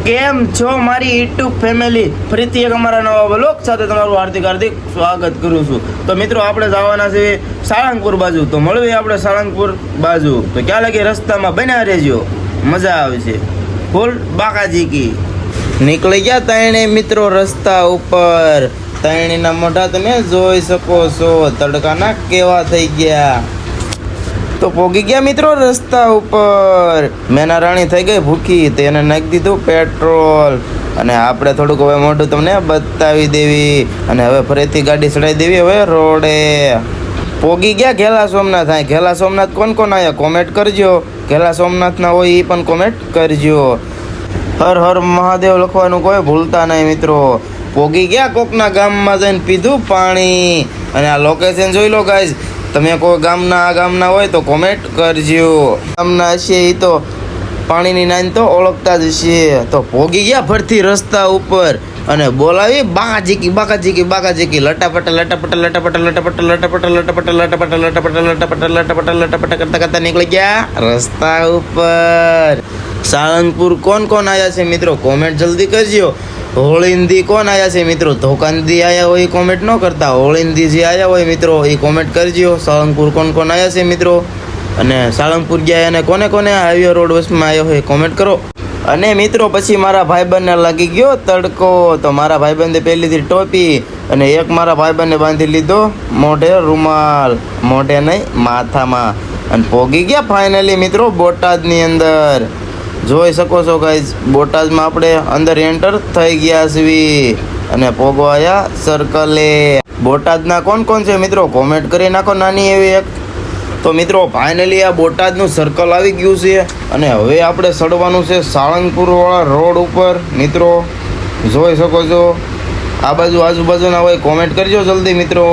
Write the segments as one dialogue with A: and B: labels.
A: કેમ છો મારી યુટ્યુબ ફેમિલી? ફરીથી એક અમારા નવા વ્લોગ સાથે તમારું હાર્દિક સ્વાગત કરું છું. તો મિત્રો આપણે જવાના છે સાળંગપુર બાજુ. તો મળીએ આપણે સાળંગપુર બાજુ. તો ક્યાં લાગે રસ્તામાં બન્યા રહેજો, મજા આવશે ફૂલ બાકાજી કી. નીકળી ગયા ત્રણે મિત્રો રસ્તા ઉપર. ત્રણેયના મોઢા તમે જોઈ શકો છો, તડકાના કેવા થઈ ગયા. તો પોગી ગયા મિત્રો રસ્તા ઉપર. મેના રાણી થઈ ગઈ ભૂખી, તો એને નાખી દીધું પેટ્રોલ. અને આપણે થોડુંક હવે મોઢું તમને બતાવી દેવી, અને હવે ફરીથી ગાડી ચડાવી દેવી હવે રોડે. પોગી ગયા ઘેલા સોમનાથ. ઘેલા સોમનાથ કોણ કોણ આવ્યા કોમેન્ટ કરજો. ઘેલા સોમનાથના હોય એ પણ કોમેન્ટ કરજો. હર હર મહાદેવ લખવાનું કોઈ ભૂલતા નહીં મિત્રો. પોગી ગયા કોકના ગામમાં જઈને પીધું પાણી. અને આ લોકેશન જોઈ લો ગાઈઝ. તમે કોઈ ગામના હોય તો કોમેન્ટ કરજો. ગામના હશે એ તો પાણીની નાઈન તો ઓળખતા જ હશે. તો પોગી ગયા ફરતી રસ્તા ઉપર અને બોલાવી બાકાજીકી લટાપટા કરતા નીકળી ગયા રસ્તા ઉપર. સાળંગપુર કોણ આયા છે મિત્રો કોમેન્ટ જલ્દી કરજો. હોળીંદી કોણ આયા છે મિત્રો? ધોકાંદી આયા હોય કોમેન્ટ ન કરતા. હોળીંદી જે આયા હોય મિત્રો એ કોમેન્ટ કરજો. સાળંગપુર કોણ આયા છે મિત્રો? અને સાળંગપુર ગયા અને કોને હાઈવે રોડ વસમાં આવ્યો હોય કોમેન્ટ કરો. અને મિત્રો પછી મારા ભાઈબંધને લાગી ગયો તડકો. તો મારા ભાઈબંધે પહેલીથી ટોપી અને એક મારા ભાઈબંધને બાંધી લીધો મોઢે રૂમાલ. મોઢે નહીં માથામાં. અને પોગી ગયા ફાઇનલી મિત્રો બોટાદની અંદર. જોઈ શકો છો ગાઈઝ, બોટાદમાં આપણે અંદર એન્ટર થઈ ગયા છીએ અને પોગવાયા સર્કલે. બોટાદના કોણ છે મિત્રો કોમેન્ટ કરી નાખો નાની એવી એક. તો મિત્રો ફાઇનલી આ બોટાદનું સર્કલ આવી ગયું છે અને હવે આપણે ચડવાનું છે સાળંગપુરવાળા રોડ ઉપર. મિત્રો જોઈ શકો છો, આ બાજુ આજુબાજુના હોય કોમેન્ટ કરજો જલ્દી મિત્રો.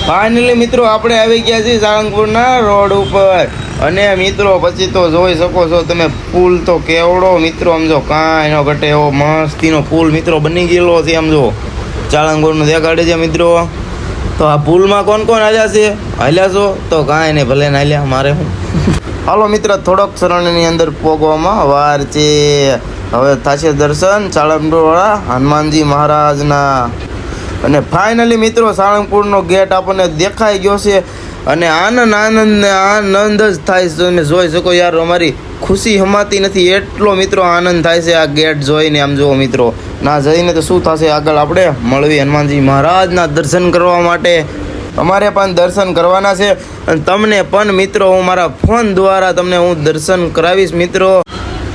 A: ફાઇનલી મિત્રો આપણે આવી ગયા છીએ સાળંગપુરના રોડ ઉપર. અને મિત્રો પછી તો જોઈ શકો છો તમે પુલ તો કેવડો મિત્રો સમજો કાંઈ ન ઘટે એવો મસ્તીનો પુલ મિત્રો બની ગયેલો છે. સમજો સાળંગપુરનું દેખાડે છે મિત્રો. તો આ પુલમાં કોણ હાલ્યા છે? હાલ્યા છો તો કાંઈ નહીં, ભલે ને હાલ્યા, મારે શું. હાલો મિત્ર થોડોક શરણની અંદર પોગવામાં વાર છે. હવે થશે દર્શન સાળંગપુરવાળા હનુમાનજી મહારાજના. અને ફાઇનલી મિત્રો સાળંગપુરનો ગેટ આપણને દેખાઈ ગયો છે. અને આનંદ જ થાય છે. તમે જોઈ શકો યાર, અમારી ખુશી હમાતી નથી એટલો મિત્રો આનંદ થાય છે આ ગેટ જોઈને. આમ જુઓ મિત્રો, ના જઈને તો શું થશે આગળ આપણે મળવી હનુમાનજી મહારાજના દર્શન કરવા માટે. અમારે પણ દર્શન કરવાના છે અને તમને પણ મિત્રો હું મારા ફોન દ્વારા તમને હું દર્શન કરાવીશ મિત્રો.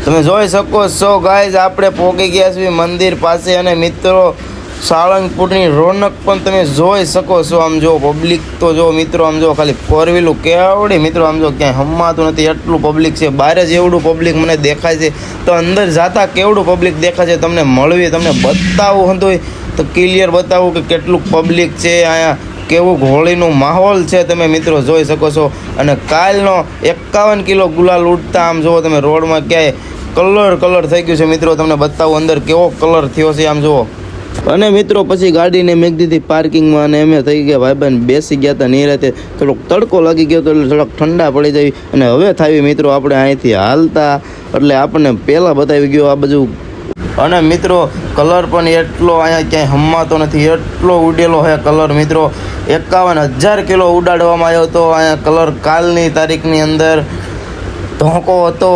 A: તમે જોઈ શકો છો ગાઈઝ, આપણે પહોંચી ગયા છીએ મંદિર પાસે. અને મિત્રો સાળંગપુરની રોનક પણ તમે જોઈ શકો છો. આમ જો પબ્લિક તો જો મિત્રો, આમ જો ખાલી ફોર વ્હીલું કેવડી મિત્રો, આમ જો ક્યાંય હમાતું નથી એટલું પબ્લિક છે. બહાર જ એવડું પબ્લિક મને દેખાય છે, તો અંદર જતા કેવડું પબ્લિક દેખાય છે તમને મળવી તમને બતાવું હતું તો ક્લિયર બતાવું કે કેટલું પબ્લિક છે અહીંયા, કેવું હોળીનું માહોલ છે તમે મિત્રો જોઈ શકો છો. અને કાલનો 51 કિલો ગુલાલ ઉડતા આમ જુઓ તમે રોડમાં ક્યાંય કલર થઈ ગયું છે મિત્રો. તમને બતાવું અંદર કેવો કલર થયો છે આમ જુઓ. અને મિત્રો પછી ગાડીને મેં દીધી પાર્કિંગમાં અને અમે થઈ ગયા ભાઈબંધ બેસી ગયા હતા નિરાતે. થોડોક તડકો લાગી ગયો તો એટલે થોડોક ઠંડા પડી જાય. અને હવે થાવી મિત્રો આપણે અહીંથી હાલતા એટલે આપણને પહેલાં બતાવી ગયો આ બાજુ. અને મિત્રો કલર પણ એટલો અહીંયા ક્યાંય હમાતો નથી એટલો ઉડેલો છે કલર મિત્રો. 51,000 કિલો ઉડાડવામાં આવ્યો હતો અહીંયા કલર કાલની તારીખની અંદર ધોકો હતો.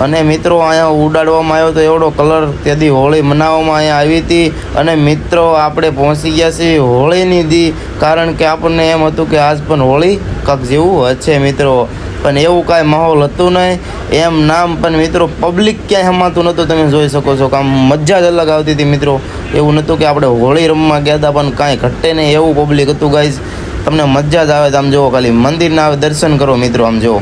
A: અને મિત્રો અહીંયા ઉડાડવામાં આવ્યો તો એવડો કલર ત્યાંથી હોળી મનાવવામાં અહીંયા આવી હતી. અને મિત્રો આપણે પહોંચી ગયા છીએ હોળીની દી, કારણ કે આપણને એમ હતું કે આજ પણ હોળી કાંક જેવું હશે મિત્રો, પણ એવું કાંઈ માહોલ હતું નહીં એમ નામ. પણ મિત્રો પબ્લિક ક્યાંય હમાતું નહોતું તમે જોઈ શકો છો. કામ મજા જ અલગ આવતી હતી મિત્રો. એવું નહોતું કે આપણે હોળી રમવા ગયા હતા પણ કાંઈ ઘટે નહીં એવું પબ્લિક હતું ગાઈઝ. તમને મજા જ આવે તો આમ જુઓ, ખાલી મંદિરના આવે દર્શન કરો મિત્રો. આમ જુઓ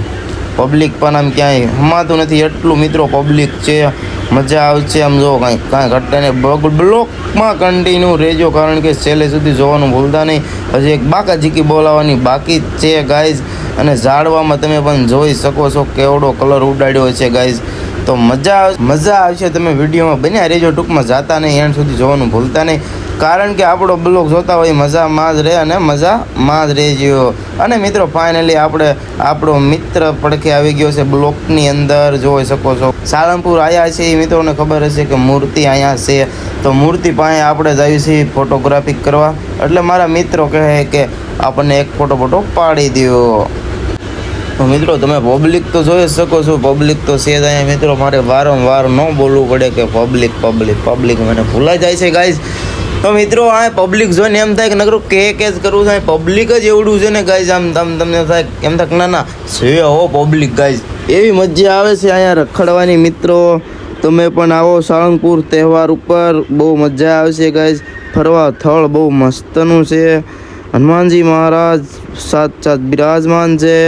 A: પબ્લિક પણ આમ ક્યાંય હમાતું નથી એટલું મિત્રો પબ્લિક છે. મજા આવશે આમ જુઓ, કાંઈ ઘટે નહીં. બ્લોકમાં કન્ટિન્યુ રહેજો કારણ કે છેલ્લે સુધી જોવાનું ભૂલતા નહીં. હજી એક બાકાજીકી બોલાવવાની બાકી છે ગાઈઝ. અને ઝાડવામાં તમે પણ જોઈ શકો છો કેવડો કલર ઉડાડ્યો છે ગાઈઝ. તો મજા આવશે. તમે વિડીયોમાં બન્યા રહેજો, ટૂંકમાં જાતા નહીં, એન્ડ સુધી જોવાનું ભૂલતા નહીં. કારણ કે આપણો બ્લોગ જોતા હોય મજામાં જ રહે અને મજામાં જ રહેજો. અને મિત્રો ફાઇનલી આપણે આપણો મિત્ર પડખે આવી ગયો છે બ્લોકની અંદર, જોઈ શકો છો. સાળંગપુર આવ્યા છે એ મિત્રોને ખબર હશે કે મૂર્તિ અહીંયા છે, તો મૂર્તિ પાસે આપણે જઈએ છીએ ફોટોગ્રાફી કરવા. એટલે મારા મિત્રો કહે કે આપણને એક ફોટો પાડી દો. તો મિત્રો તમે પબ્લિક તો જોઈ શકો છો, પબ્લિક તો છે જ અહીંયા મિત્રો. મારે વારંવાર ન બોલવું પડે કે પબ્લિક મને ભૂલાઈ જાય છે ગાઈઝ. તો મિત્રો આ પબ્લિક જોઈને એમ થાય કે નકરું કે જ કરવું થાય, પબ્લિક જ એવડું છે ને ગાઈઝ. આમ તમને થાય એમ થાય ના ના છે હો પબ્લિક ગાઈઝ. એવી મજા આવે છે અહીંયા રખડવાની મિત્રો. તમે પણ આવો સાળંગપુર તહેવાર ઉપર, બહુ મજા આવશે ગાઈઝ. ફરવા સ્થળ બહુ મસ્તનું છે. હનુમાનજી મહારાજ સાક્ષાત બિરાજમાન છે.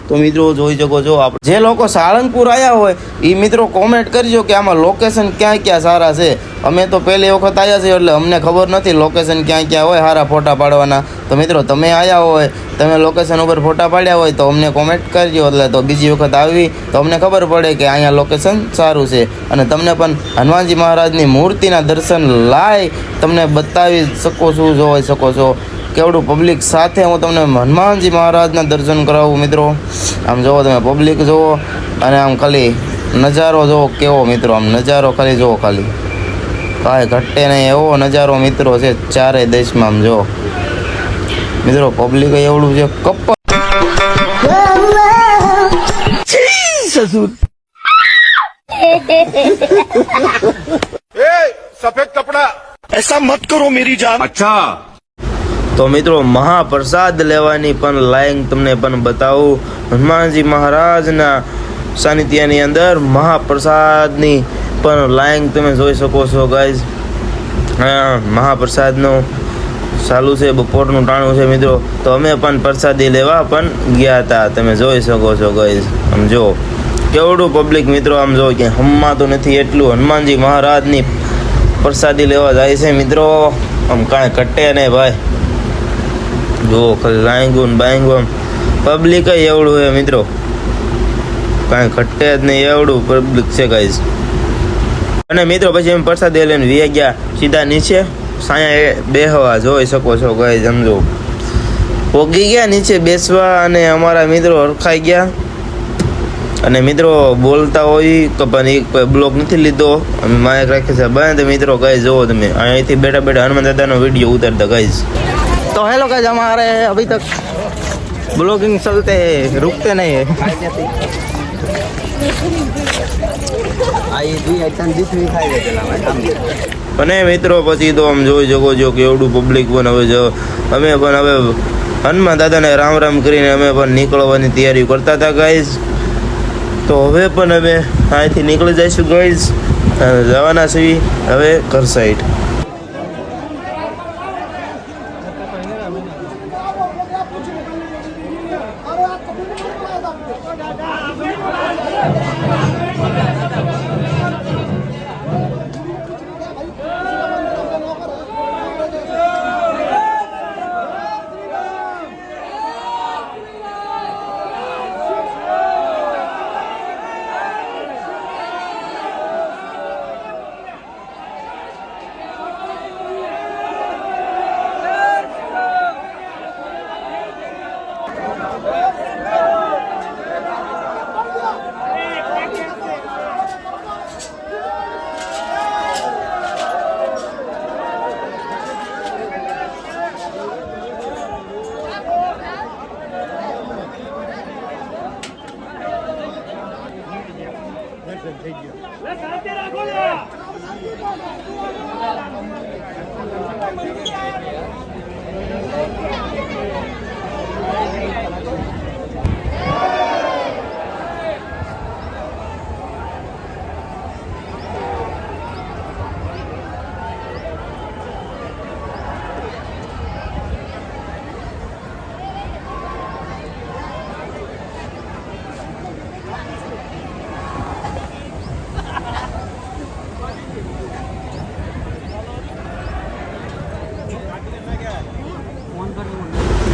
A: તો મિત્રો જોઈ શકો છો, આપણે જે લોકો સાળંગપુર આવ્યા હોય એ મિત્રો કોમેન્ટ કરજો કે આમાં લોકેશન ક્યાં ક્યાં સારા છે. અમે તો પહેલી વખત આવ્યા છીએ એટલે અમને ખબર નથી લોકેશન ક્યાં ક્યાં હોય સારા ફોટા પાડવાના. તો મિત્રો તમે આવ્યા હોય, તમે લોકેશન ઉપર ફોટા પાડ્યા હોય તો અમને કોમેન્ટ કરજો, એટલે તો બીજી વખત આવી તો અમને ખબર પડે કે અહીંયા લોકેશન સારું છે. અને તમને પણ હનુમાનજી મહારાજની મૂર્તિના દર્શન લાઈ તમને બતાવી શકો છો, જોઈ શકો છો કેવડું પબ્લિક સાથે હું તમને હનુમાનજી મહારાજના દર્શન કરાવું મિત્રો. આમ જુઓ તમે પબ્લિક જુઓ અને આમ ખાલી નજારો જુઓ કેવો મિત્રો. આમ નજારો ખાલી જુઓ, ખાલી કાંઈ ઘટે નહીં એવો નજારો મિત્રો છે ચારે દેશમાં. આમ જુઓ મિત્રો પબ્લિક એવડું છે.
B: सफेद कपड़ा ऐसा मत करो मेरी जान. अच्छा
A: તો મિત્રો મહાપ્રસાદ લેવાની પણ લાઈન તમને પણ બતાવું. હનુમાનજી મહારાજના સાનિધ્યની અંદર મહાપ્રસાદની પણ લાઈન તમે જોઈ શકો છો ગાઈઝ. મહાપ્રસાદનું ચાલુ છે, બપોરનું ટાણું છે મિત્રો. તો અમે પણ પ્રસાદી લેવા પણ ગયા હતા, તમે જોઈ શકો છો ગાઈઝ. આમ જો કેવડું પબ્લિક મિત્રો. આમ જો કે હમણાં નથી એટલું હનુમાનજી મહારાજની પ્રસાદી લેવા જાય છે મિત્રો. આમ કાંઈ ઘટે નહીં ભાઈ. જો ખાલી લાંગુન બાંગુન પબ્લિક એવડું છે મિત્રો, કાંઈ ઘટે જ નહીં એવડું પબ્લિક છે ગાઈઝ. અને મિત્રો પછી એમ પ્રસાદી લઈને વી ગયા સીધા નીચે સાયા બેહવા, જોઈ શકો છો ગાઈઝ. સમજો પોગી ગયા નીચે બેસવા અને અમારા મિત્રો હરખાઈ ગયા. અને મિત્રો બોલતા હોય કે પણ કોઈ બ્લોક નથી લીધો, અમે માઇક રાખે છે બંધ મિત્રો. ગાઈઝ જુઓ તમે અહીંથી બેઠા બેઠા હનુમાન દાદાનો વિડીયો ઉતારતા ગાઈઝ. तो हेलो गाइस, हमारे अभी तक ब्लॉगिंग चलते हैं, रुकते नहीं है। અને મિત્રો પછી તો આમ જોઈ શકો છો કે એવડું પબ્લિક પણ હવે જો અમે પણ હવે હનુમાન દાદાને રામ રામ કરીને અમે પણ નીકળવાની તૈયારી કરતા હતા ગાઈઝ. તો હવે પણ અમે અહીંથી નીકળી જઈશું ગાઈઝ, જવાના છીએ હવે ઘર સાઈડ.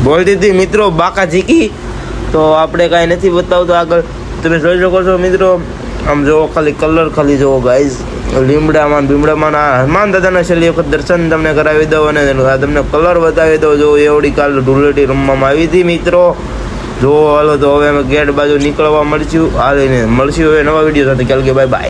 A: બોલતી હતી મિત્રો બાકા ઝીકી. તો આપણે કાંઈ નથી બતાવતો આગળ, તમે જોઈ શકો છો મિત્રો આમ જોવો ખાલી કલર ખાલી જોવો ગાઈઝ, લીમડામાં બીમડામાં આ હનુમાન દાદાના છેલ્લી વખત દર્શન તમને કરાવી દઉં અને આ તમને કલર બતાવી દઉં. જો એવડી કાલ ધૂળેટી રમવામાં આવી હતી મિત્રો. જો હાલો તો હવે અમે ગેટ બાજુ નીકળવા મળશું. હાલીને મળશું હવે નવા વિડીયો સાથે. ચાલ કે બાય બાય.